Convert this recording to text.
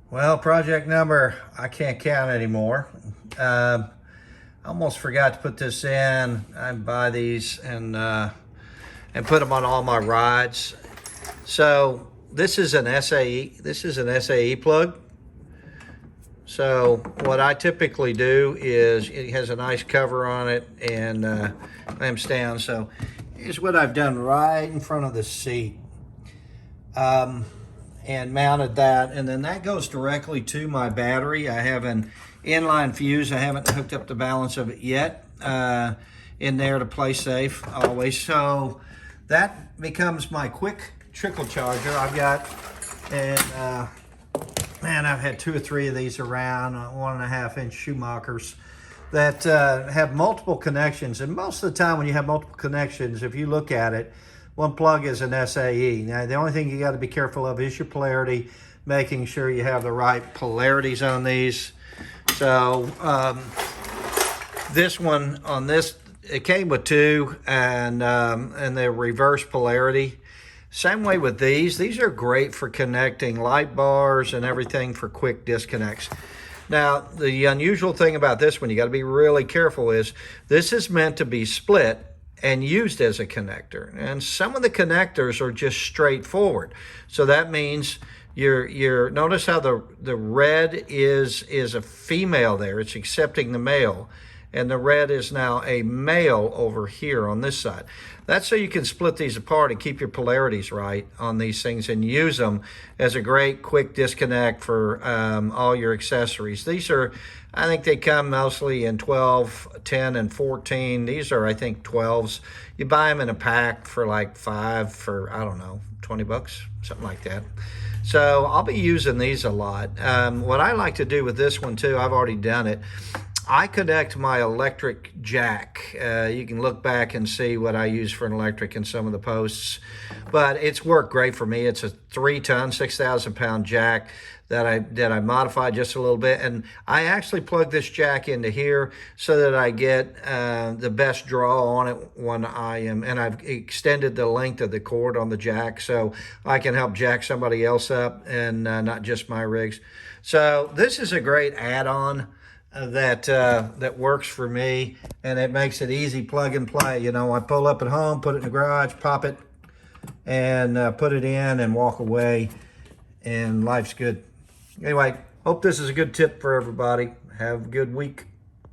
Well, project number, I can't count anymore. I almost forgot to put this in. I buy these and put them on all my rides. So this is an SAE. This is an SAE plug. So what I typically do is it has a nice cover on it and clamps down. So here's what I've done right in front of the seat. And mounted that, and then that goes directly to my battery. I have an inline fuse. I haven't hooked up the balance of it yet in there to play safe always. So that becomes my quick trickle charger. I've got, and man, I've had 2 or 3 of these around, 1.5 inch Schumachers that have multiple connections. And most of the time when you have multiple connections, if you look at it, one plug is an SAE. Now, the only thing you got to be careful of is your polarity, making sure you have the right polarities on these. So this one on this, it came with 2, and they're reverse polarity. Same way with these. These are great for connecting light bars and everything for quick disconnects. Now, the unusual thing about this one, you got to be really careful, is this is meant to be split and used as a connector, and some of the connectors are just straightforward. So that means you're notice how the red is a female there. It's accepting the male, and the red is now a male over here on this side. That's so you can split these apart and keep your polarities right on these things and use them as a great quick disconnect for all your accessories. These are, I think they come mostly in 12, 10, and 14. These are, I think, 12s. You buy them in a pack for like 5 for, I don't know, 20 bucks, something like that. So I'll be using these a lot. What I like to do with this one too, I've already done it, I connect my electric jack. You can look back and see what I use for an electric in some of the posts, but it's worked great for me. It's a 3-ton, 6,000-pound jack that I modified just a little bit, and I actually plug this jack into here so that I get the best draw on it when I am, and I've extended the length of the cord on the jack so I can help jack somebody else up and not just my rigs. So this is a great add-on that works for me, and it makes it easy plug and play. You know, I pull up at home, put it in the garage, pop it, and put it in and walk away, and life's good. Anyway, hope this is a good tip for everybody. Have a good week.